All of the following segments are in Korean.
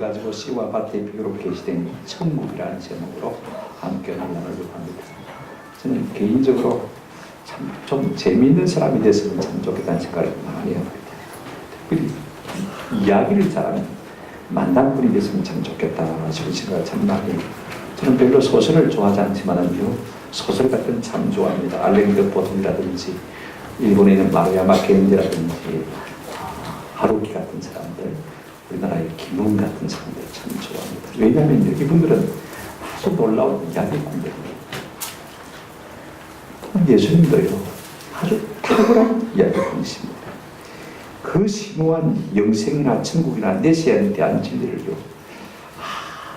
가지고 씨와 밭의 비유로 계시된 천국이라는 제목으로 함께 나누려고 합니다. 저는 개인적으로 참 좀 재미있는 사람이 됐으면 참 좋겠다는 생각을 많이 합니다. 특별히 이야기를 잘하는 만담꾼이 됐으면 참 좋겠다 싶은 생각을 참 많이 해요. 저는 별로 소설을 좋아하지 않지만은요, 소설 같은 참 좋아합니다. 알랭드 보통이라든지 일본에 있는 마루야마 겐지라든지 하루키 같은 사람들, 우리나라의 김웅 같은 사람들 참 좋아합니다. 왜냐하면 이분들은 아주 놀라운 이야기꾼들입니다. 예수님도요, 아주 탁월한 이야기꾼이십니다. 그 심오한 영생이나 천국이나 내세에 대한 진리를요,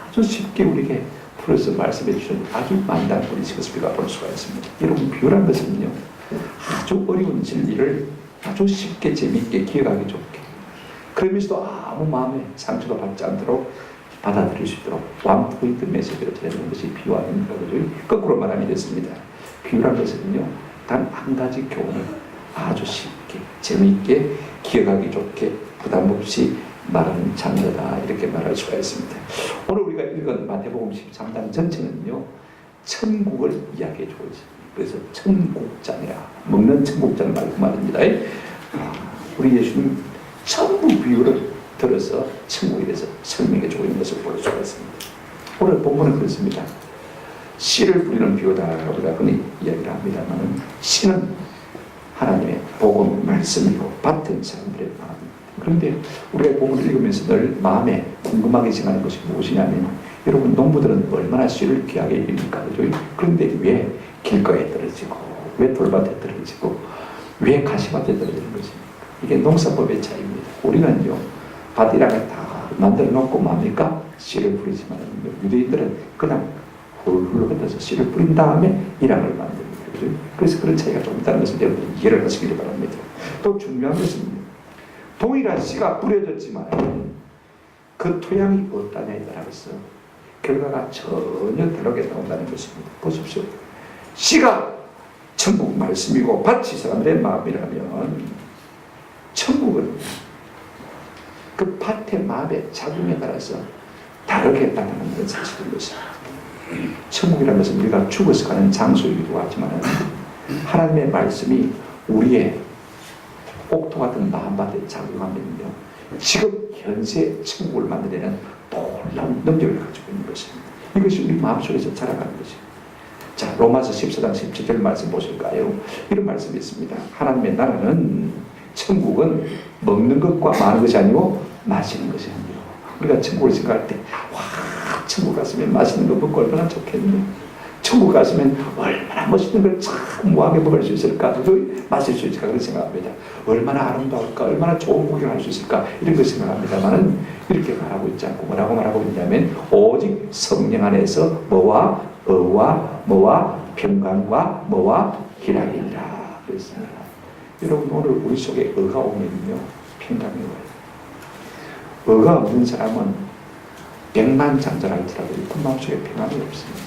아주 쉽게 우리에게 풀어서 말씀해 주신 아주 만담꾼이신 것을 우리가 볼 수가 있습니다. 여러분, 비유란 것은요, 아주 어려운 진리를 아주 쉽게 재미있게 기억하기 좋게, 그러면서도 아무 마음에 상처도 받지 않도록 받아들일 수 있도록 완포인트 메시지를 전하는 것이 비유 아닙니까? 거꾸로 말하면 됐습니다. 비유란 것은요, 단 한 가지 교훈을 아주 쉽게 재미있게 기억하기 좋게 부담 없이 말하는 장르다, 이렇게 말할 수가 있습니다. 오늘 우리가 읽은 마태복음 13장 전체는요, 천국을 이야기해 주고 있습니다. 그래서 천국장이라, 먹는 천국장을 말입니다. 우리 예수님 천국 비유를 들어서 천국에 대해서 설명해 주고 있는 것을 볼 수가 있습니다. 오늘 본문은 그렇습니다. 씨를 뿌리는 비유다, 우리가 흔히 이야기를 합니다만, 씨는 하나님의 복음 말씀이고 밭은 사람들의 마음입니다. 그런데 우리가 복음을 읽으면서 늘 마음에 궁금하게 생각하는 것이 무엇이냐면, 여러분, 농부들은 얼마나 씨를 귀하게 입니까? 그런데 왜 길가에 떨어지고, 왜 돌밭에 떨어지고, 왜 가시밭에 떨어지는 것입니까? 이게 농사법의 차이입니다. 우리는요, 밭이랑을 다 만들어 놓고 뭡니까? 씨를 뿌리지만, 유대인들은 그냥 훌훌 흩어서 씨를 뿌린 다음에 일황을 만듭니다. 그래서 그런 차이가 좀 있다는 것을 여러분 이해를 하시기를 바랍니다. 또 중요한 것은 동일한 씨가 뿌려졌지만 그 토양이 어떠냐에 따라서 결과가 전혀 다르게 나온다는 것입니다. 보십시오. 씨가 천국 말씀이고 밭이 사람들의 마음이라면, 천국은 그 밭의 마음의 작용에 따라서 다르게 나타나는 건 사실인 것입니다. 천국이라는 것은 우리가 죽어서 가는 장소이기도 하지만, 하나님의 말씀이 우리의 옥토 같은 마음밭에 작용하면요, 지금 현세 천국을 만들어내는 놀라운 능력을 가지고 있는 것입니다. 이것이 우리 마음속에서 자라가는 것입니다. 자, 로마서 14장 17절 말씀 보실까요? 이런 말씀이 있습니다. 하나님의 나라는, 천국은 먹는 것과 마는 것이 아니고 마시는 것이 아니에요. 우리가 천국을 생각할 때, 와, 천국 갔으면 맛있는 거 먹고 얼마나 좋겠네. 천국 갔으면 얼마나 멋있는 걸 참 무하게 먹을 수 있을까, 마실 수 있을까, 그런 생각합니다. 얼마나 아름다울까, 얼마나 좋은 구경할 수 있을까, 이런 걸 생각합니다만은, 이렇게 말하고 있지 않고 뭐라고 말하고 있냐면, 오직 성령 안에서 뭐와 의와 뭐와 평강과 뭐와 희락이니라 그랬습니다. 여러분, 오늘 우리 속에 의가 오면요, 평강이 와요. 의가 없는 사람은 백만장자랄지라도 그 마음속에 평안이 없습니다.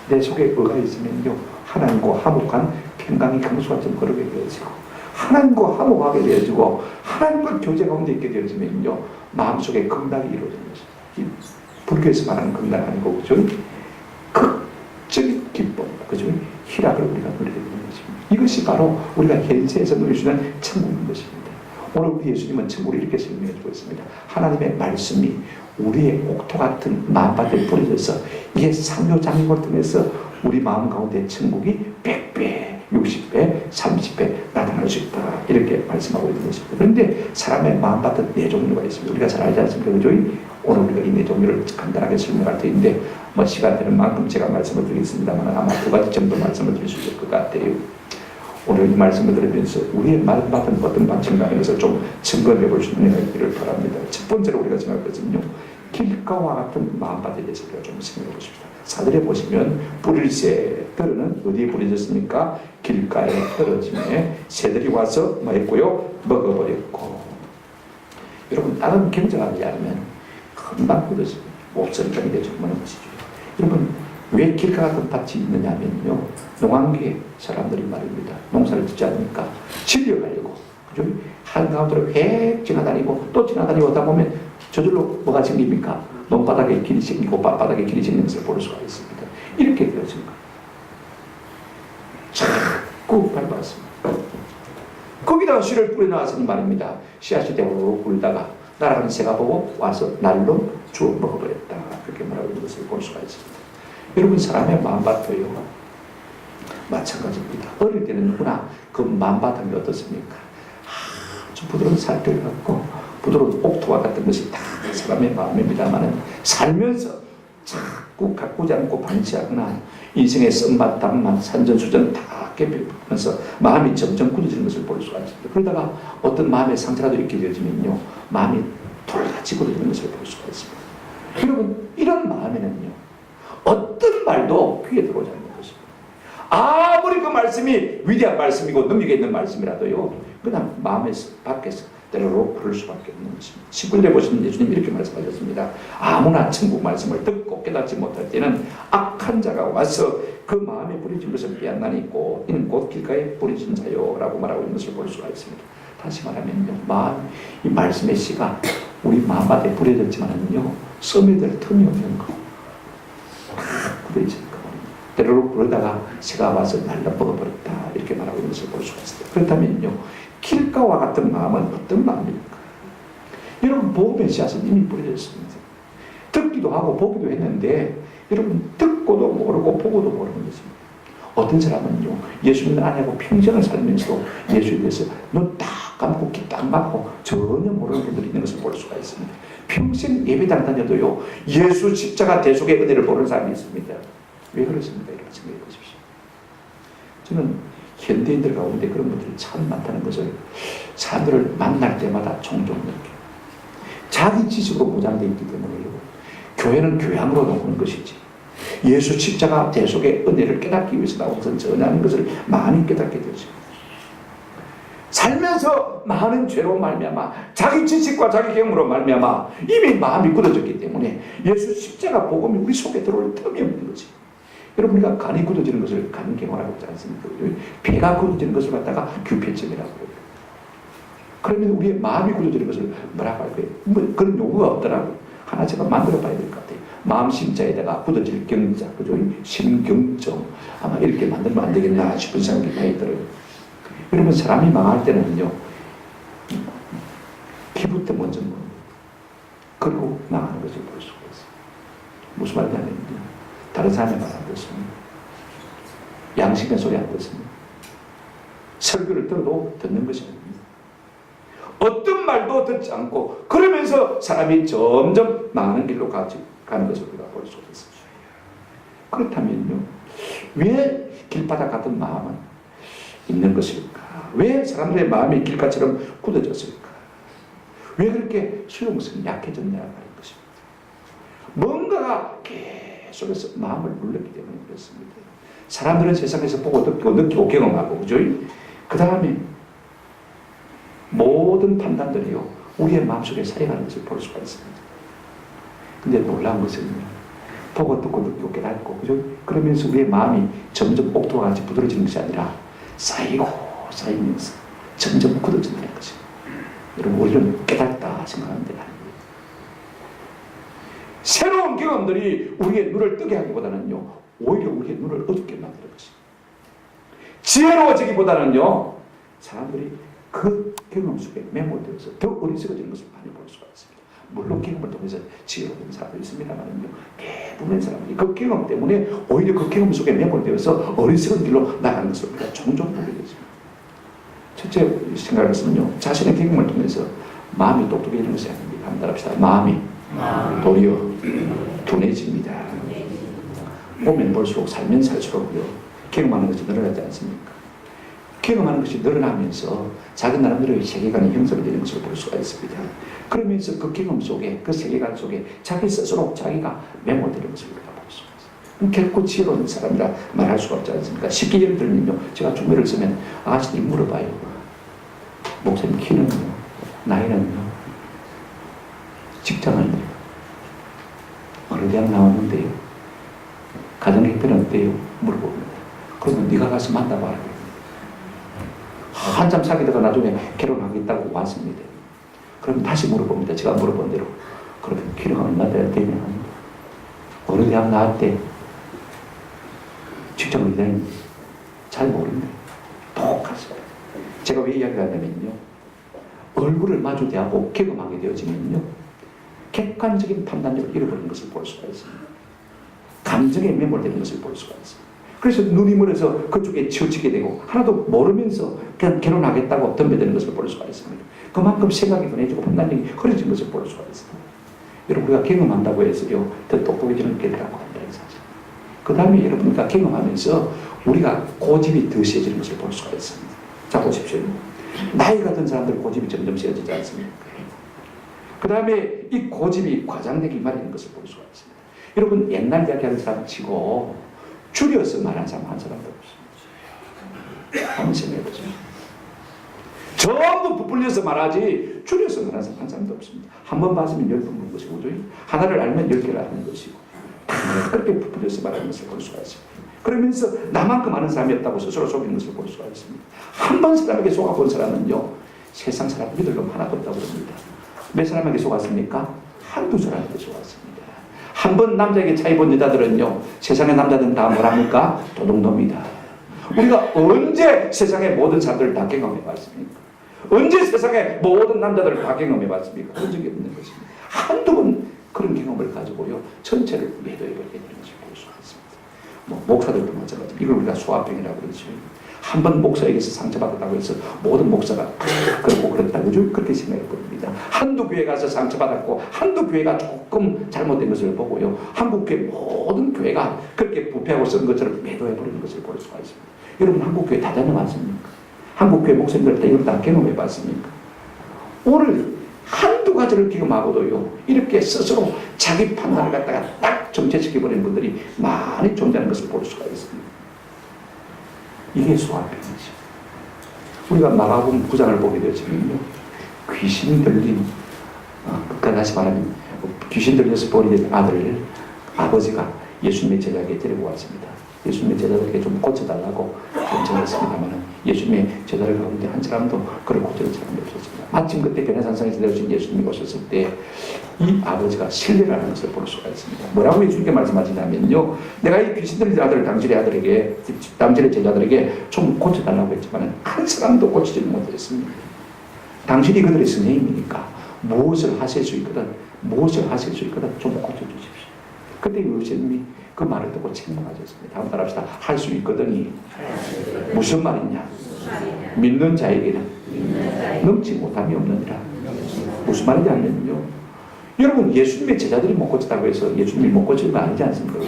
내 속에 의가 있으면요, 하나님과 화목한 평강이 강수같이 거르게 되어지고, 하나님과 화목하게 되어지고, 하나님과 교제 가운데 있게 되어지면요, 마음속에 긍락이 이루어지는 것입니다. 불교에서 말하는 긍락 아니고, 그죠? 극적인 기쁨, 그죠? 희락을 우리가 누리게 되는 것입니다. 이것이 바로 우리가 현세에서 누릴 수 있는 천국인 것입니다. 오늘 우리 예수님은 천국을 이렇게 설명해 주고 있습니다. 하나님의 말씀이 우리의 옥토 같은 마음밭에 뿌려져서 이게 상교장육을 통해서 우리 마음 가운데 천국이 100배, 60배, 30배 나타날 수 있다, 이렇게 말씀하고 있는 것입니다. 그런데 사람의 마음밭은 네 종류가 있습니다. 우리가 잘 알지 않습니까? 그죠? 오늘 우리가 이 네 종류를 간단하게 설명할 텐데, 시간 되는 만큼 제가 말씀을 드리겠습니다만, 아마 2가지 정도 말씀을 드릴 수 있을 것 같아요. 오늘 이 말씀을 들으면서 우리의 마음밭은 어떤 밭인가 하는 것을 좀 점검해 볼 수 있는 있기를 바랍니다. 첫 번째로 우리가 생각할 것은요, 길가와 같은 마음밭에 대해서 우리가 좀 생각해 보십시다. 사절에 보시면, 뿌릴 새 들은 어디에 뿌려졌습니까? 길가에 떨어지매 새들이 와서 뭐 했고요? 먹어버렸고. 여러분, 다른 경제가 이야기하면 금방 굳어집니다. 옵선정이 되죠. 뭐는 것이죠. 여러분, 왜 길가 같은 밭이 있느냐면요, 농한계 사람들이 말입니다. 농사를 짓지 않으니까 질려가려고, 그죠? 한가운데로 획 지나다니고 또 지나다니고 하다 보면 저절로 뭐가 생깁니까? 논바닥에 길이 생기고 밭바닥에 길이 생기는 것을 볼 수가 있습니다. 이렇게 되어진 거예요. 자꾸 밟았습니다. 거기다가 씨를 뿌려놨으니 말입니다. 씨앗이 대으로 굴다가 날아가는 새가 보고 와서 날로 주워 먹어버렸다. 그렇게 말하고 있는 것을 볼 수가 있습니다. 여러분, 사람의 마음밭도요 마찬가지입니다. 어릴 때는 누구나 그 마음바탕이 어떻습니까? 아주 부드러운 살결 같고 부드러운 옥토와 같은 것이 다 사람의 마음입니다만은 살면서 자꾸 가꾸지 않고 방치하거나 인생의 쓴맛, 단맛, 산전수전 다 깨면서 마음이 점점 굳어지는 것을 볼 수가 있습니다. 그러다가 어떤 마음의 상처라도 있게 되어지면요, 마음이 돌같이 굳어지는 것을 볼 수가 있습니다. 여러분, 이런 마음에는요, 어떤 말도 귀에 들어오지 않는 것입니다. 아무리 그 말씀이 위대한 말씀이고 능력이 있는 말씀이라도요, 그냥 마음에서 밖에서 때로로 그럴 수밖에 없는 것입니다. 19절에 보시면 예수님 이렇게 말씀하셨습니다. 아무나 천국 말씀을 듣고 깨닫지 못할 때는 악한 자가 와서 그 마음에 뿌려진 것을 빼앗나니고 이는 곧 길가에 뿌려진 자요 라고 말하고 있는 것을 볼 수가 있습니다. 다시 말하면요, 이 말씀의 씨가 우리 마음밭에 뿌려졌지만은요, 썸에들 틈이 없는 거, 뿌려진 거. 때로로 그러다가 새가 와서 날라먹어버렸다. 이렇게 말하고 있는 것을 볼 수가 있습니다. 그렇다면요, 길가와 같은 마음은 어떤 마음입니까? 여러분, 복음의 씨앗은 이미 뿌려졌습니다. 듣기도 하고 보기도 했는데 여러분, 듣고도 모르고 보고도 모르는 것입니다. 어떤 사람은요, 예수 믿는 아내하고 평생을 살면서도 예수에 대해서 눈 딱 감고 귀 딱 막고 전혀 모르는 분들이 있는 것을 볼 수가 있습니다. 평생 예배당 다녀도요, 예수 십자가 대속의 은혜를 모르는 사람이 있습니다. 왜 그렇습니까? 이렇게 생각해 보십시오. 저는 현대인들 가운데 그런 분들이 참 많다는 것을 사람들을 만날 때마다 종종 느껴요. 자기 지식으로 보장되어 있기 때문에요. 교회는 교양으로 나오는 것이지 예수 십자가 대속의 은혜를 깨닫기 위해서 나온 것은 전혀 아닌 것을 많이 깨닫게 되죠. 살면서 많은 죄로 말미암아 자기 지식과 자기 경험으로 말미암아 이미 마음이 굳어졌기 때문에 예수 십자가 복음이 우리 속에 들어올 틈이 없는 거지. 여러분, 우리가 간이 굳어지는 것을 간경화라고 하지 않습니까? 배가 굳어지는 것을 갖다가 규폐증이라고 해요. 그러면 우리의 마음이 굳어지는 것을 뭐라고 할까요? 뭐 그런 용어가 없더라고요. 하나 제가 만들어 봐야 될 것 같아요. 마음 심자에다가 굳어질 경자, 그죠? 심경정. 아마 이렇게 만들면 안 되겠나 싶은 생각이 많이 들어요. 여러분, 사람이 망할 때는요, 피부때 먼저 뭡니다. 그리고 망하는 것을 볼 수가 있어요. 무슨 말이냐면요, 다른 사람의 말 안 듣습니다. 양심의 소리 안 듣습니다. 설교를 들어도 듣는 것이 아닙니다. 어떤 말도 듣지 않고 그러면서 사람이 점점 망하는 길로 가는 것을 우리가 볼 수가 있습니다. 그렇다면요, 왜 길바닥 같은 마음은 있는 것일까? 왜 사람들의 마음이 길가처럼 굳어졌을까? 왜 그렇게 수용성이 약해졌냐 하는 것입니다. 뭔가가 계속해서 마음을 눌렀기 때문에 그렇습니다. 사람들은 세상에서 보고 듣고 느끼고 경험하고, 그죠? 그 다음에 모든 판단들이요, 우리의 마음속에 사용하는 것을 볼 수가 있습니다. 근데 놀라운 것은요, 보고 듣고 느끼고 깨닫고, 그죠? 그러면서 우리의 마음이 점점 옥토와 같이 부드러지는 것이 아니라 쌓이면서 점점 굳어진다는 것입니다. 여러분, 우리는 깨닫다 생각하는 데가 아닙니다. 새로운 경험들이 우리의 눈을 뜨게 하기보다는요, 오히려 우리의 눈을 어둡게 만드는 것입니다. 지혜로워지기보다는요, 사람들이 그 경험 속에 매몰되어서 더 어리석어지는 것을 많이 볼 수가 있습니다. 물론 경험을 통해서 지혜로운 사람도 있습니다만요, 대부분의 사람들이 그 경험 때문에 오히려 그 경험 속에 매몰되어서 어리석은 길로 나가는 것을 우리가 종종 보게 되죠. 첫째 생각했으면요, 자신의 경험을 통해서 마음이 똑똑해지는 것이 아닙니다. 한번 따라합시다. 마음이 도리어 둔해집니다. 보면 볼수록 살면 살수록요, 경험하는 것이 늘어나지 않습니까? 경험하는 것이 늘어나면서 자기 나름대로의 세계관이 형성되는 것을 볼 수가 있습니다. 그러면서 그 경험 속에, 그 세계관 속에 자기 스스로 자기가 매몰되는 것을 우리가 볼 수가 있습니다. 결코 지혜로운 사람이라 말할 수가 없지 않습니까? 쉽게 예를 들면요, 제가 중매를 쓰면 아가씨들이 물어봐요. 목사님 키는요, 나이는요, 직장은요, 어느 대학 나왔는데요, 가정 형편은 어때요? 물어봅니다. 그러면 네가 가서 만나봐라. 한참 사귀다가 나중에 결혼하겠다고 왔습니다. 그럼 다시 물어봅니다. 제가 물어본 대로. 그렇게 키로가 얼마 되면 어느 대학 나왔대. 직장 어디 다니는지 잘 모른대. 똑같습니다. 제가 왜 이야기를 하냐면요. 얼굴을 마주대하고 경험하게 되어지면요. 객관적인 판단력을 잃어버리는 것을 볼 수가 있습니다. 감정에 매몰되는 것을 볼 수가 있습니다. 그래서 눈이 멀어서 그쪽에 치우치게 되고 하나도 모르면서 그냥 결혼하겠다고 덤벼드는 것을 볼 수가 있습니다. 그만큼 생각이 둔해지고 판단력이 흐려진 것을 볼 수가 있습니다. 여러분 우리가 경험한다고 해서요. 더 똑똑해지는 게라고 한다 이 사실. 그 다음에 여러분과 경험하면서 우리가 고집이 더 세지는 것을 볼 수가 있습니다. 자 보십시오. 나이가 든 사람들 고집이 점점 세지지 않습니까? 그 다음에 이 고집이 과장되기 마련인 것을 볼 수가 있습니다. 여러분 옛날 이야기하는 사람 치고 줄여서 말하는 사람 한 사람도 없습니다. 한번 생각해보세요. 전부 부풀려서 말하지 줄여서 말하는 사람 한 사람도 없습니다. 한 번 봤으면 10번 본 것이고 하나를 알면 10개를 아는 것이고 다 그렇게 부풀려서 말하는 것을 볼 수가 있습니다. 그러면서 나만큼 아는 사람이 없다고 스스로 속이는 것을 볼 수가 있습니다. 한 번 사람에게 속아본 사람은요. 세상 사람 믿을 놈 하나도 없다고 합니다. 몇 사람에게 속았습니까? 한두 사람에게 속았습니다. 한 번 남자에게 차입은 여자들은요. 세상의 남자들은 다 뭐랍니까? 도둑놈이다. 우리가 언제 세상의 모든 사람들을 다 경험해봤습니까? 언제 세상의 모든 남자들을 다 경험해봤습니까? 그런 적이 없는 것입니다. 한두 번 그런 경험을 가지고요. 전체를 매도해버리게 되는 것을 볼 수가 있습니다. 목사들도 마찬가지입니다. 이걸 우리가 소화병이라고 그러죠. 한 번 목사에게서 상처받았다고 해서 모든 목사가 그렇고 그렇다 그죠? 그렇게 생각해 봅니다. 한두 교회 가서 상처받았고 한두 교회가 조금 잘못된 것을 보고요. 한국 교회 모든 교회가 그렇게 부패하고 쓴 것처럼 매도해 버리는 것을 볼 수가 있습니다. 여러분 한국 교회 다 다녀봤습니까? 한국 교회 목사님들 다 이걸 다 경험해 봤습니까? 오늘 한두 가지를 경험하고도요. 이렇게 스스로 자기 판단을 갖다가 딱 정체시켜 버리는 분들이 많이 존재하는 것을 볼 수가 있습니다. 이게 소화병이죠. 우리가 마가복음 9장을 보게 되지만요. 귀신 들린, 다시 말하면 귀신 들려서 버린 아들을 아버지가 예수님의 제자에게 데리고 왔습니다. 예수님의 제자들에게 좀 고쳐달라고 요청했습니다만 예수님의 제자들 가운데 한 사람도 그를 고쳐줄 사람이 없었습니다. 마침 그때 베네산성에서 내려오신 예수님이 오셨을 때 이 아버지가 신뢰를 하는 것을 볼 수가 있습니다. 뭐라고 예수님께 말씀하시냐면요. 내가 이 귀신 들린 아들을 당신의 제자들에게 좀 고쳐달라고 했지만 한 사람도 고치지 못했습니다. 당신이 그들의 선생님이니까 무엇을 하실 수 있거든 좀 고쳐주십시오. 그때 예수님이 그 말을 듣고 책망하셨습니다. 다음 따라 합시다. 할 수 있거든이 무슨 말이냐? 믿는 자에게는 넘지 못함이 없느니라. 무슨 말인지 알면요. 여러분 예수님의 제자들이 못 고쳤다고 해서 예수님이 못 고치는 거 아니지 않습니까?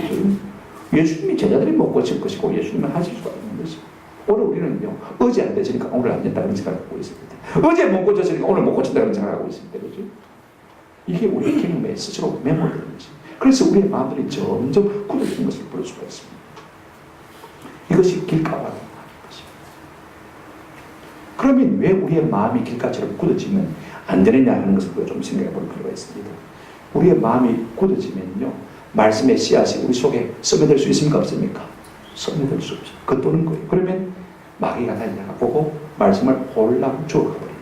예수님이 제자들이 못 고칠 것이고 예수님은 하실 수가 없는 것이고 오늘 우리는요. 어제 안 되시니까 오늘 안 된다는 생각하고 있습니다. 어제 못 고쳤으니까 오늘 못 고친다는 생각하고 있습니다. 그렇죠? 이게 우리 경험에 스스로 매몰되는 것입니다. 그래서 우리의 마음들이 점점 굳어지는 것을 볼 수가 있습니다. 이것이 길가와 같은 것입니다. 그러면 왜 우리의 마음이 길가처럼 굳어지면 안 되느냐 하는 것을 좀 생각해 볼 필요가 있습니다. 우리의 마음이 굳어지면요. 말씀의 씨앗이 우리 속에 썩어들 수 있습니까? 없습니까? 썩어들 수 없어요. 그것도는 거예요. 그러면 마귀가 달려가 보고 말씀을 홀랑 주워가버립니다.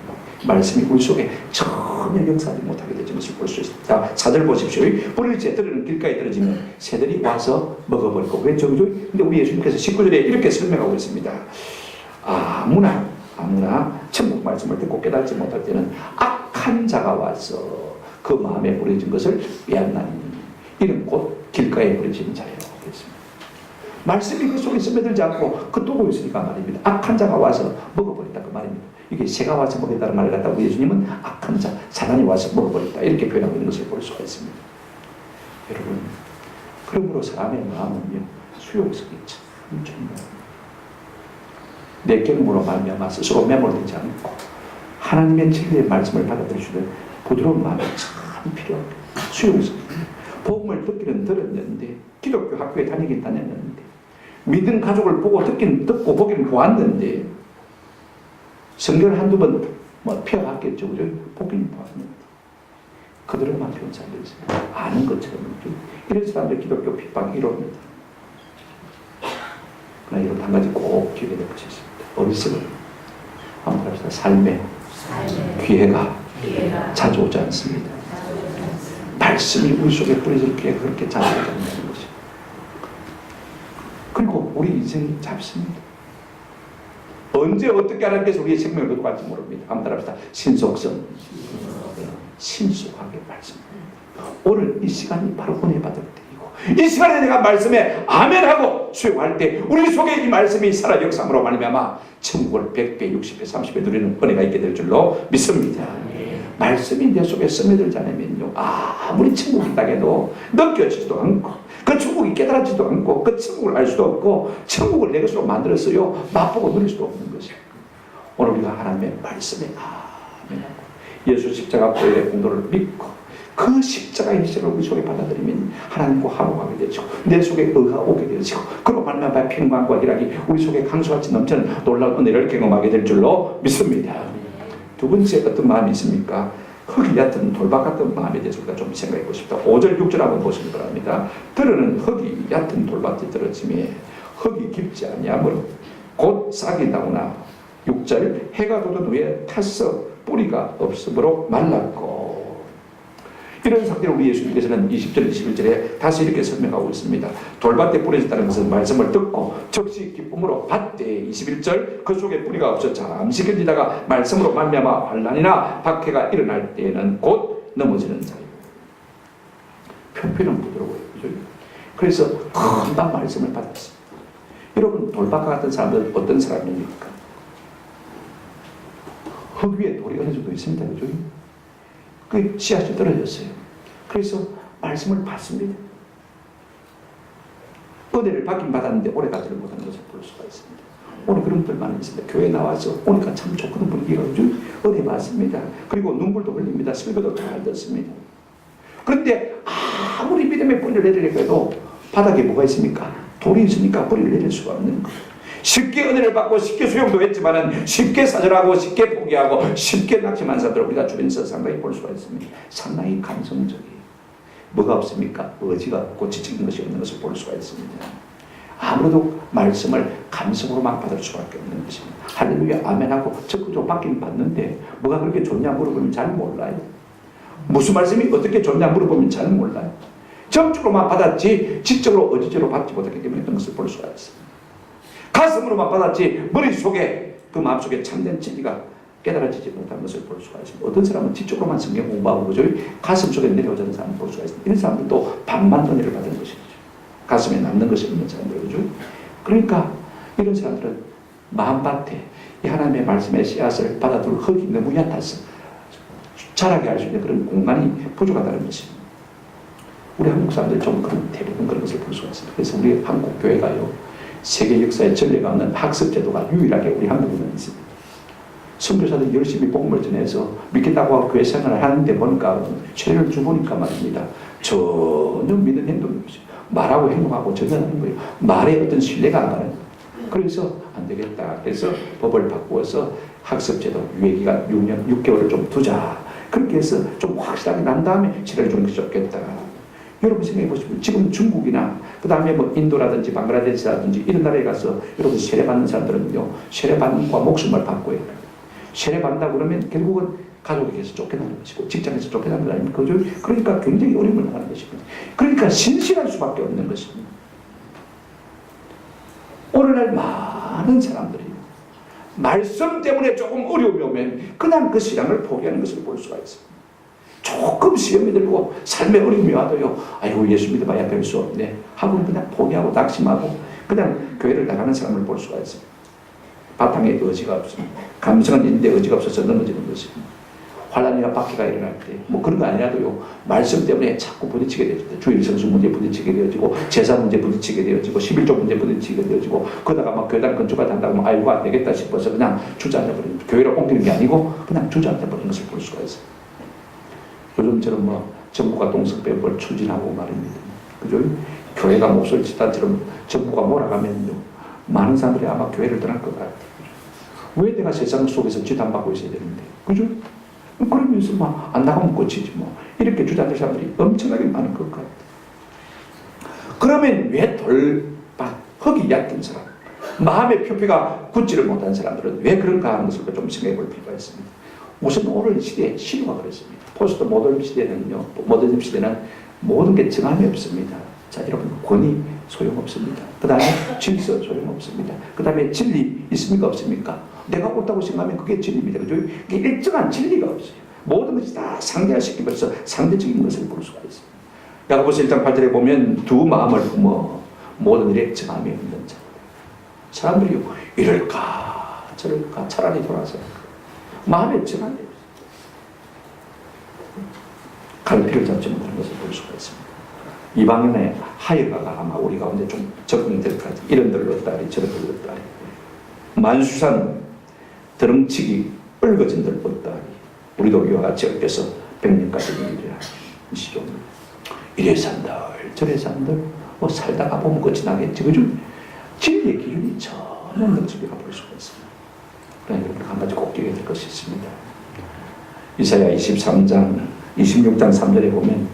말씀이 우리 속에 전혀 역사하지 못하게 되는 것을 볼 수 있습니다. 자, 4절 보십시오. 뿌리를 떨어지는 길가에 떨어지면 새들이 와서 먹어버리고 왜 저기죠? 근데 우리 예수님께서 19절에 이렇게 설명하고 있습니다. 아무나 천국 말씀을 듣고 깨닫지 못할 때는 악한 자가 와서 그 마음에 버려진 것을 빼앗나니 이는 곧 길가에 버려진 자예요. 그랬습니다. 말씀이 그 속에 스며들지 않고 그 도고 있으니까 말입니다. 악한 자가 와서 먹어버린다 그 말입니다. 이게 새가 와서 먹였다는 말을 갖다가 예수님은 악한 자, 사단이 와서 먹어버렸다 이렇게 표현하고 있는 것을 볼 수가 있습니다. 여러분, 그러므로 사람의 마음은요 수용성이 참 중요합니다. 내 경험으로 말미암아 스스로 매몰되지 않고 하나님의 진리의 말씀을 받아들이시는 부드러운 마음이 참 필요합니다. 수용성. 복음을 듣기는 들었는데 기독교 학교에 다니긴 다녔는데 믿은 가족을 보고 듣긴 듣고 보기는 보았는데 성경을 한두 번 펴봤겠죠. 그죠? 보기는 보았는데 그들만 배운 사람들이 있습니다. 아는 것처럼 이런 사람들 기독교 핍박이 이럽니다. 그러나 여러분 한 가지 꼭 기억해야 될 것이 있습니다. 어리석은 한번 합시다. 삶의 기회가 자주 오지 않습니다. 말씀이 우리 속에 뿌려졌기에 그렇게 자리를 잡는 것이죠. 그리고 우리 인생이 짧습니다. 언제 어떻게 하나님께서 우리의 생명을 거둬갈지 모릅니다. 한번 따라합시다. 신속성. 신속하게 말씀합니다. 오늘 이 시간이 바로 은혜 받을 때이고, 이 시간에 내가 말씀에 아멘하고 수용할 때 우리 속에 이 말씀이 살아 역사함으로 말미암아 천국을 100배, 60배, 30배 누리는 은혜가 있게 될 줄로 믿습니다. 말씀이 내 속에 스며들지 않으면요, 아무리 천국이 있다해도 느껴지지도 않고, 그 천국이 깨달아지도 않고, 그 천국을 알 수도 없고, 천국을 내 것으로 만들었어요 맛보고 누릴 수도 없는 것이에요. 오늘 우리가 하나님의 말씀에 아멘하고 예수 십자가 보혈의 공로를 믿고 그 십자가의 희생을 우리 속에 받아들이면 하나님과 화목하게 되죠. 내 속에 의가 오게 되어지고, 그로 말미암아 평강과 희락이 우리 속에 강수같이 넘치는 놀라운 은혜를 경험하게 될 줄로 믿습니다. 두 번째 어떤 마음이 있습니까? 흙이 얕은 돌박 같은 마음에 대해서 우리가 좀 생각해 보고 싶다. 5절 6절 한번 보시기 바랍니다. 들으는 흙이 얕은 돌밭에 들었으며 흙이 깊지 아니하므로 곧 싹이 나오나 6절 해가 돋은 후에 타서 뿌리가 없으므로 말랐고. 이런 상태로 우리 예수님께서는 20절 21절에 다시 이렇게 설명하고 있습니다. 돌밭에 뿌려졌다는 것은 말씀을 듣고 즉시 기쁨으로 받되, 21절 그 속에 뿌리가 없어 잠시 견디다가 말씀으로 말미암아 환난이나 박해가 일어날 때에는 곧 넘어지는 자예요. 표피는 부드러워요. 그죠? 그래서 금방 말씀을 받았습니다. 여러분, 돌밭과 같은 사람들은 어떤 사람입니까? 흙 위에 돌이 어느 정도 있습니다. 그죠? 그 씨앗이 떨어졌어요. 그래서 말씀을 받습니다. 은혜를 받긴 받았는데 오래 가지를 못하는 것을 볼 수가 있습니다. 오늘 그런 분들 많이 있습니다. 교회 나와서 오니까 참 좋거든, 분위기가. 은혜 받습니다. 그리고 눈물도 흘립니다. 설교도 잘 듣습니다. 그런데 아무리 믿음의 뿌리를 내리려고 해도 바닥에 뭐가 있습니까? 돌이 있으니까 뿌리를 내릴 수가 없는 거예요. 쉽게 은혜를 받고 쉽게 수용도 했지만은 쉽게 사절하고 쉽게 포기하고 쉽게 낙심한 사람들을 우리가 주변에서 상당히 볼 수가 있습니다. 상당히 감성적이에요. 뭐가 없습니까? 의지가 없고 지치는 것이 없는 것을 볼 수가 있습니다. 아무래도 말씀을 감성으로만 받을 수밖에 없는 것입니다. 할렐루야 아멘하고 적극적으로 받긴 받는데 뭐가 그렇게 좋냐 물어보면 잘 몰라요. 무슨 말씀이 어떻게 좋냐 물어보면 잘 몰라요. 정적으로만 받았지 지적으로 의지적으로 받지 못했기 때문에 그런 것을 볼 수가 있습니다. 가슴으로만 받았지 머릿속에 그 마음속에 참된 진리가 깨달아지지 못한 것을 볼 수가 있습니다. 어떤 사람은 지적으로만 성경 공부하고 그죠? 가슴 속에 내려오자는 사람을 볼 수가 있습니다. 이런 사람들도 반만 은혜를 받은 것이죠. 가슴에 남는 것이 없는 사람들 그죠? 그러니까 이런 사람들은 마음밭에 이 하나님의 말씀의 씨앗을 받아둘 흙이 너무 얕아서 자라게 할 수 있는 그런 공간이 부족하다는 것입니다. 우리 한국 사람들 좀 대부분 그런 것을 볼 수가 있습니다. 그래서 우리 한국 교회가요, 세계 역사에 전례가 없는 학습 제도가 유일하게 우리 한국에는 있습니다. 선교사들 열심히 복음을 전해서 믿겠다고 하고 교회 생활을 하는데 보니까 세례를 주보니까 말입니다. 전혀 믿는 행동이 없어요. 말하고 행동하고 전혀 하는 거예요. 말에 어떤 신뢰가 안 가는 거예요. 그래서 안 되겠다. 그래서 법을 바꾸어서 학습 제도 유예기간 6년, 6개월을 좀 두자. 그렇게 해서 좀 확실하게 난 다음에 세례를 주는 것이 좋겠다. 여러분 생각해 보시면 지금 중국이나 그 다음에 뭐 인도라든지 방글라데시라든지 이런 나라에 가서 여러분 세례받는 사람들은요, 세례받는 과 목숨을 바꿔요. 세례받는다 그러면 결국은 가족에게서 쫓겨나는 것이고 직장에서 쫓겨나는 거 아닙니까? 그러니까 굉장히 어려움을 당하는 것입니다. 그러니까 신실할 수밖에 없는 것입니다. 오늘날 많은 사람들이 말씀 때문에 조금 어려움이 오면 그냥 그 신앙을 포기하는 것을 볼 수가 있습니다. 조금 시험이 들고 삶의 어려움이 와도요, 아이고 예수 믿어봐야 별 수 없네 하고 그냥 포기하고 낙심하고 그냥 교회를 나가는 사람을 볼 수가 있습니다. 바탕에 의지가 없습니다. 감성은 있는데 의지가 없어서 넘어지는 것입니다. 환난이나 박해가 일어날 때 뭐 그런 거 아니라도요, 말씀 때문에 자꾸 부딪히게 되어집니다. 주일 성수 문제 부딪히게 되어지고 제사 문제 부딪히게 되어지고 11조 문제 부딪히게 되어지고 그러다가 막 교단 건축까지 한다고 하면 아이고 안 되겠다 싶어서 그냥 주저앉아버립니다. 교회를 옮기는 게 아니고 그냥 주저앉아버리는 것을 볼 수가 있어요. 요즘처럼 뭐 정부가 동성배법을 추진하고 말입니다. 그죠? 교회가 목소리 집단처럼 정부가 몰아가면요, 많은 사람들이 아마 교회를 떠날 것 같아요. 왜 내가 세상 속에서 지탄받고 있어야 되는데, 그죠? 그러면서 막 안 나가면 꽂히지 뭐. 이렇게 주장하는 사람들이 엄청나게 많은 것 같아요. 그러면 왜 돌밭, 흙이 얕은 사람, 마음의 표피가 굳지를 못한 사람들은 왜 그런가 하는 것을 좀 생각해 볼 필요가 있습니다. 우선 오늘 시대에 신화가 그렇습니다. 포스트 모더니즘 시대는요, 모더니즘 시대는 모든 게 정함이 없습니다. 자, 여러분, 권위 소용없습니다. 그 다음에 질서 소용없습니다. 그 다음에 진리 있습니까? 없습니까? 내가 옳다고 생각하면 그게 진리입니다. 그죠? 이게 일정한 진리가 없어요. 모든 것이 다 상대화시키면서 상대적인 것을 볼 수가 있습니다. 야고보서 1장 8절에 보면 두 마음을 품어 모든 일에 정함이 없는 자. 사람들이 이럴까 저럴까 차라리 돌아서 마음에 정함이 없어요. 갈피를 잡지 못하는 것을 볼 수가 있습니다. 이방인의 하여가가 아마 우리 가운데 좀 적응이 될 까지 이런들 넣었다리 저런들 넣었다리 만수산 드렁치기 얽어진들 넣었다리 우리도 이와 같이 얽혀서 100년까지 일이라 이 시종입니다. 이래 산들 저래 산들 뭐 살다가 보면 끝이 나겠지. 그죠? 진리의 기준이 전혀 없는 것을 우리가 볼 수가 있습니다. 그러나 여러분 한 가지 꼭 기억해야 될 것이 있습니다. 이사야 23장 26장 3절에 보면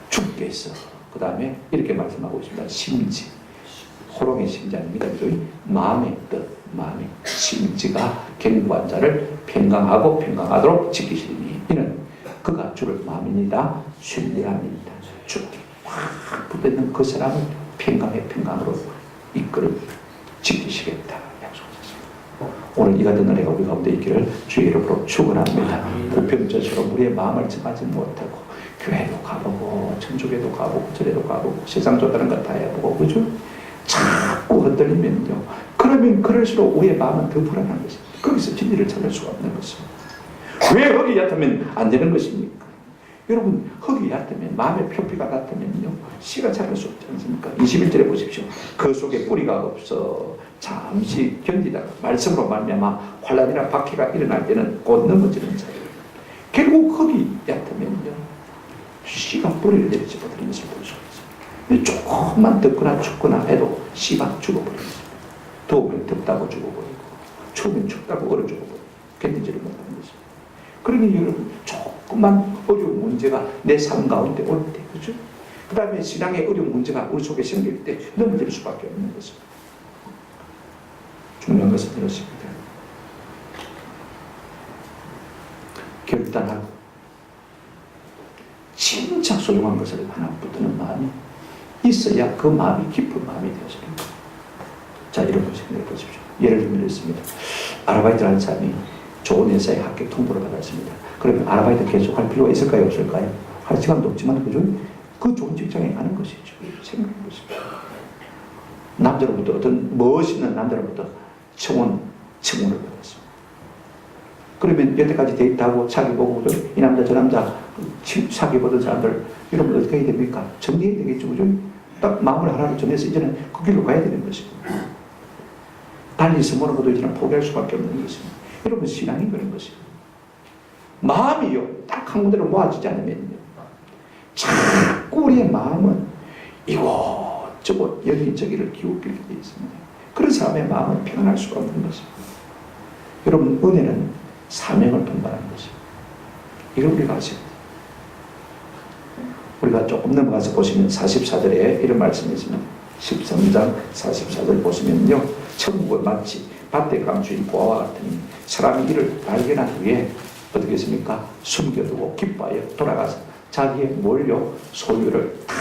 주께서 그 다음에 이렇게 말씀하고 있습니다. 심지 호롱의 심지 아닙니다. 마음의 뜻, 마음의 심지가 견고한 자를 평강하고 평강하도록 지키시니 이는 그가 주를 마음이니다 신뢰합니다. 주께 확 붙어있는 그 사람을 평강의 평강으로 이끌어 지키시겠다 약속하셨습니다. 오늘 이 같은 은혜가 우리 가운데 있기를 주의 이름으로 축원합니다. 보편적으로 우리의 마음을 정하지 못하고 교회도 가보고 천주교도 가보고 절에도 가보고 세상 좋다는 것 다 해보고 그죠? 자꾸 흔들리면요. 그러면 그럴수록 우리의 마음은 더 불안한 것입니다. 거기서 진리를 찾을 수가 없는 것입니다. 왜 흙이 얕으면 안 되는 것입니까? 여러분 흙이 얕으면 마음의 표피가 같으면요 씨가 자랄 수 없지 않습니까? 21절에 보십시오. 그 속에 뿌리가 없어 잠시 견디다가 말씀으로 말미암아 환난이나 박해가 일어날 때는 곧 넘어지는 자예요. 결국 흙이 얕으면요 씨가 뿌리를 내리지 못하는 것을 볼 수가 있습니다. 조금만 덥거나 춥거나 해도 씨가 죽어버립니다. 더우면 덥다고 죽어버리고 추우면 춥다고 얼어 죽어버리고 견디지를 못하는 것입니다. 그러니 여러분 조금만 어려운 문제가 내 삶 가운데 올 때 그죠? 그 다음에 신앙의 어려운 문제가 우리 속에 생길 때 넘어질 수밖에 없는 것입니다. 중요한 것은 이렇습니다. 결단하고 진짜 소중한 것을 하나 붙드는 마음이 있어야 그 마음이 깊은 마음이 되어집니다. 자, 이런 것을 생각해 보십시오. 예를 들면 이렇습니다. 아르바이트 하는 사람이 좋은 회사에 합격 통보를 받았습니다. 그러면 아르바이트 계속할 필요가 있을까요? 없을까요? 할 시간도 없지만 그죠? 그 좋은 직장에 가는 것이죠. 생각해 보십시오. 남자로부터 어떤 멋있는 남자로부터 청혼을 받았습니다. 그러면 여태까지 데이트하고 사귀보고 이 남자 저 남자 사귀보던 사람들 여러분 어떻게 해야 됩니까? 정리해야 되겠죠. 그죠? 딱 마음을 하나로 정해서 이제는 그 길로 가야 되는 것입니다. 달리 서모는 것도 이제는 포기할 수밖에 없는 것입니다. 여러분 신앙이 그런 것입니다. 마음이요 딱 한 군데로 모아지지 않으면요 자꾸 우리의 마음은 이곳저곳 여기저기를 기울이게 되어 있습니다. 그런 사람의 마음은 평안할 수가 없는 것입니다. 여러분 은혜는 사명을 동반하는 것입니다. 이걸 우리가 아십니다. 우리가 조금 넘어가서 보시면 44절에 이런 말씀이 있습니다. 13장 44절 보시면요 천국은 마치 밭에 감추인 보화와 같으니 사람이 이를 발견한 후에 어떻게 했습니까? 숨겨두고 기뻐하여 돌아가서 자기의 몰려 소유를 다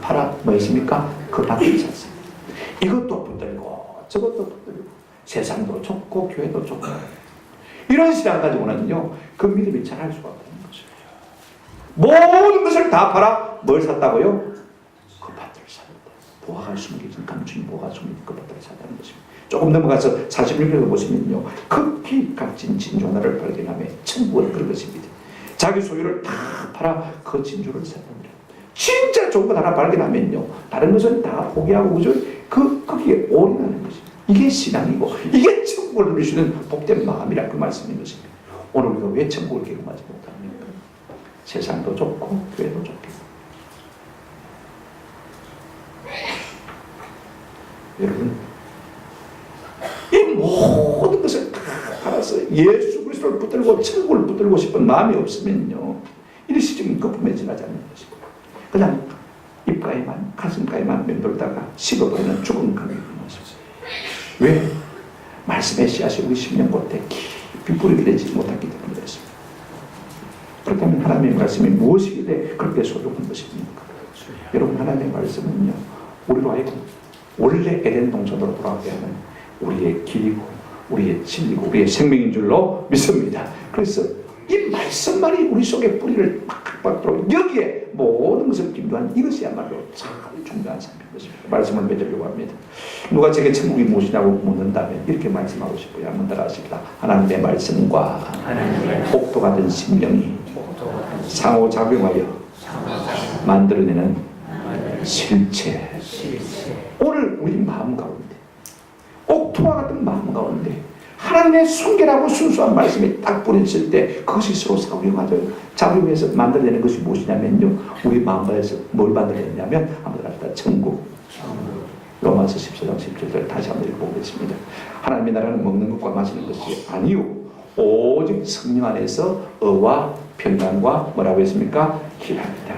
팔아 뭐 했습니까? 그 밭을 샀습니다. 이것도 붙들고 저것도 붙들고 세상도 좋고 교회도 좋고 이런 신앙 가지고는요 그 믿음이 자랄 수가 없는 것이에요. 모든 것을 다 팔아 뭘 샀다고요? 그 밭을 샀다. 보화가 숨겨진 감춘 보화가 숨겨진 그 밭을 샀다는 것입니다. 조금 넘어가서 46절에 보시면요 극히 값진 진주 하나를 발견하며 천국은 그런 것입니다. 자기 소유를 다 팔아 그 진주를 샀답니다. 진짜 좋은 것 하나 발견하면요 다른 것은 다 포기하고 그죠? 거기에 올인하는 것입니다. 이게 신앙이고 이게 천국을 누리시는 복된 마음이라 그 말씀인 것입니다. 오늘 우리가 왜 천국을 경험하지 못합니까? 세상도 좋고 교회도 좋고 여러분 이 모든 것을 다 팔아서 예수 그리스도를 붙들고 천국을 붙들고 싶은 마음이 없으면요 일시적인 거품에 지나지 않는 것이고 그냥 입가에만 가슴가에만 맴돌다가 식어버리는 죽은 감이 있는 것입니다. 왜? 말씀의 씨앗이 우리 심령 겉에 깊이 뿌리게 되지 못했기 때문에 그렇습니다. 그렇다면 하나님의 말씀이 무엇이길래 그렇게 소중한 것입니까? 여러분, 하나님의 말씀은요, 우리로 하여금 원래 에덴 동산으로 돌아가게 하는 우리의 길이고 우리의 진리고 우리의 생명인 줄로 믿습니다. 그래서 이 말씀만이 우리 속에 뿌리를 팍팍 받도록 여기에 모든 것을 기도한 이것이야말로 참 중요한 삶인 것입니다. 말씀을 맺으려고 합니다. 누가 제게 천국이 무엇이냐고 묻는다면 이렇게 말씀하고 싶어요. 한번 따라하십시다. 하나님의 말씀과 옥도 같은 심령이 상호작용하여 만들어내는 실체. 오늘 우리 마음 가운데 옥토와 같은 마음 가운데 하나님의 순결하고 순수한 말씀이 딱 뿌려질 때 그것이 서로 작용해서 만들어내는 것이 무엇이냐면요, 우리 마음에서 뭘 만들어내냐면 한번 합시다. 천국. 로마서 14장 17절 다시 한번 읽어보겠습니다. 하나님의 나라는 먹는 것과 마시는 것이 아니요 오직 성령 안에서 의와 평강과 뭐라고 했습니까? 희락이다.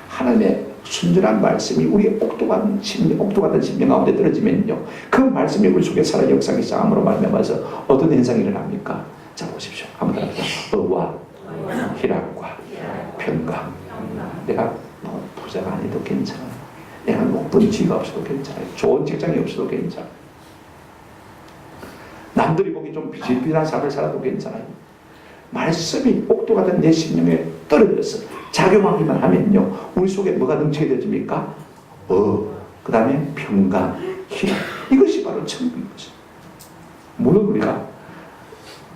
하나님의 순전한 말씀이 우리의 옥도 같은 심령 가운데 떨어지면요, 그 말씀이 우리 속에 살아 역사하기 시작함으로 말미암아서 어떤 현상이 일어납니까? 자, 보십시오. 한번 더 합시다. 의와 희락과 평강. 내가 부자가 아니도 괜찮아. 내가 높은 지위가 없어도 괜찮아요. 좋은 직장이 없어도 괜찮아. 남들이 보기 좀 비실비실한 삶을 살아도 괜찮아요. 말씀이 옥도 같은 내 심령에 떨어져서 작용하기만 하면요, 우리 속에 뭐가 넘치게 되십니까? 그 다음에 평강, 희락. 이것이 바로 천국인 것입니다. 물론 우리가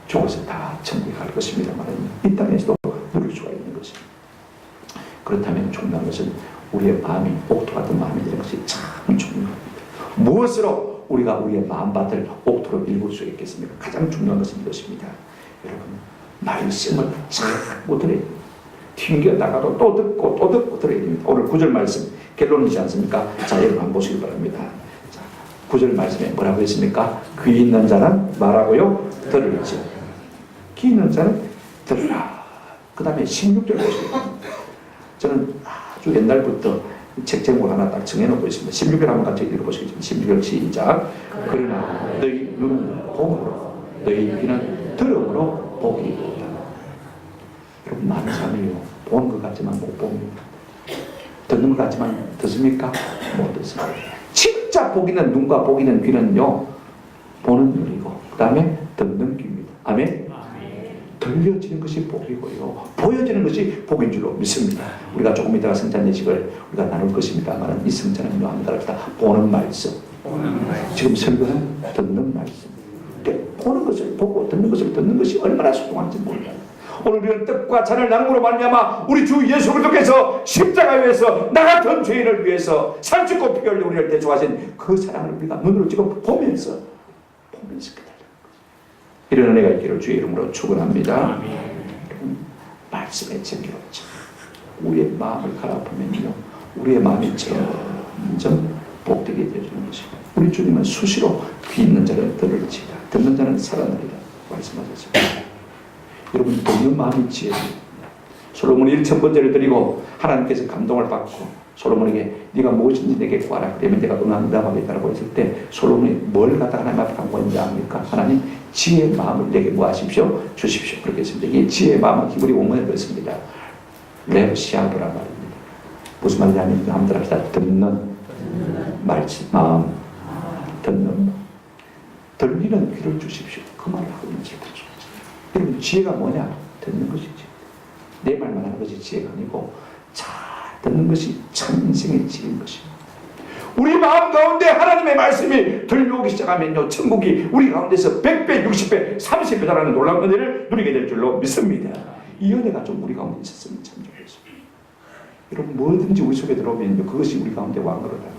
죽어서 다 천국에 갈 것입니다만 이 땅에서도 누릴 수가 있는 것입니다. 그렇다면 중요한 것은 우리의 마음이 옥토 같은 마음이 되는 것이 참 중요합니다. 무엇으로 우리가 우리의 마음밭을 옥토로 일굴 수 있겠습니까? 가장 중요한 것은 이것입니다. 여러분, 말씀을 자꾸 들어야 됩니다. 튕겨나가도 또 듣고 또 듣고 들어야 됩니다. 오늘 9절 말씀 결론이지 않습니까? 자, 여러분 한번 보시기 바랍니다. 자, 9절 말씀에 뭐라고 했습니까? 귀 있는 자는 말하고요 들을지, 귀 있는 자는 들으라. 그 다음에 16절 보시기 바랍니다. 저는 아주 옛날부터 책 제목을 하나 딱 정해놓고 있습니다. 16절 한번 같이 읽어보시겠습니다. 16절 시작. 그러나 너희 눈은 봄으로 너희 귀는 들음으로 복이 있다. 여러분, 많은 사람이요, 보는 것 같지만 못 봅니다. 듣는 것 같지만 듣습니까? 못 듣습니다. 진짜 보기는 눈과 보기는 귀는요, 보는 눈이고 그 다음에 듣는 귀입니다. 아멘? 들려지는 것이 복이고요, 보여지는 것이 복인 줄로 믿습니다. 우리가 조금 이따가 성찬 예식을 우리가 나눌 것입니다만 이 성찬은요, 한번 따라 보는 말씀. 지금 설교는 듣는 말씀. 보는 것을 보고 듣는 것을 듣는 것이 얼마나 소중한지 몰라요. 오늘 우리는 뜻과 잔을 나눔으로 말미암아 우리 주 예수 그리스도께서 십자가에서 나 같은 죄인을 위해서 살찌고 피 흘려 우리를 대조하신 그 사랑을 우리가 눈으로 지금 보면서 기다리는 거예요. 이런 은혜가 있기를 주의 이름으로 축원합니다. 말씀의 진리로 우리의 마음을 갈아엎으면요, 우리의 마음이 점점 복되게 되어지는 것입니다. 우리 주님은 수시로 귀 있는 자는 들을지라, 듣는 자는 살아나리라 말씀하셨습니다. 여러분, 듣는 마음이 지혜입니다. 솔로몬이 1000번제를 드리고 하나님께서 감동을 받고 솔로몬에게 네가 무엇인지 내게 구하라. 그러면 내가 응답하겠다라고 했을 때 솔로몬이 뭘 갖다가 하나님 앞에 간구했는지 압니까? 하나님, 지혜의 마음을 내게 뭐 하십시오? 주십시오. 그렇게 했습니다. 이게 지혜의 마음은 히브리 원문을 그렇습니다. 레브시아브라 말입니다. 무슨 말이냐면 한번 합시다. 듣는 말씀, 마음, 듣는 마음. 들리는 귀를 주십시오. 그 말을 하고 있는 거죠. 여러분, 지혜가 뭐냐? 듣는 것이지. 내 말만 하는 것이 지혜가 아니고 잘 듣는 것이 참 인생의 지혜인 것입니다. 우리 마음 가운데 하나님의 말씀이 들려오기 시작하면요, 천국이 우리 가운데서 100배, 60배, 30배 달하는 놀라운 은혜를 누리게 될 줄로 믿습니다. 이 은혜가 좀 우리 가운데 있었으면 참 좋겠습니다. 여러분, 뭐든지 우리 속에 들어오면요, 그것이 우리 가운데 왕으로 합니다.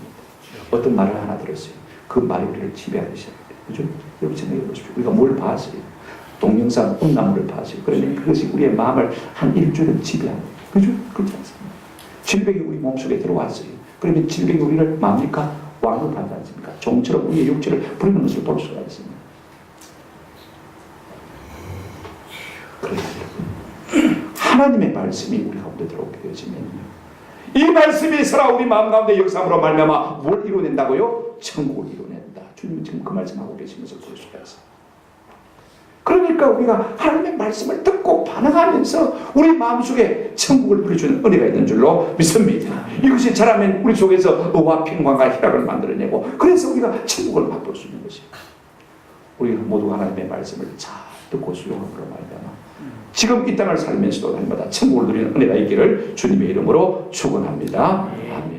어떤 말을 하나 들었어요. 그 말이 우리를 지배하기 시작합니다. 그죠? 여러분 생각해 보십시오. 우리가 뭘 봤어요? 동영상, 꿈나무를 봤어요. 그러면 그것이 우리의 마음을 한 일주일은 지배합니다. 그죠? 그렇지 않습니까? 질병이 우리 몸속에 들어왔어요. 그러면 질병이 우리를 뭡니까? 왕으로 하지 않습니까? 종처럼 우리의 육체를 부리는 것을 볼 수가 있습니다. 그러나 여러분, 하나님의 말씀이 우리 가운데 들어오게 되어지면요, 이 말씀이 살아 우리 마음 가운데 역사함으로 말미암아 뭘 이루어낸다고요? 천국을 이루어낸다. 주님은 지금 그 말씀하고 계시면서 볼 수가 있어요. 그러니까 우리가 하나님의 말씀을 듣고 반응하면서 우리 마음속에 천국을 누려주는 은혜가 있는 줄로 믿습니다. 이것이 자라면 우리 속에서 의와 평강과 희락을 만들어내고 그래서 우리가 천국을 맛볼 수 있는 것입니다. 우리가 모두 하나님의 말씀을 잘 듣고 수용함으로 말미암아 지금 이 땅을 살면서도 날마다 천국을 누리는 은혜가 있기를 주님의 이름으로 축원합니다. 아멘.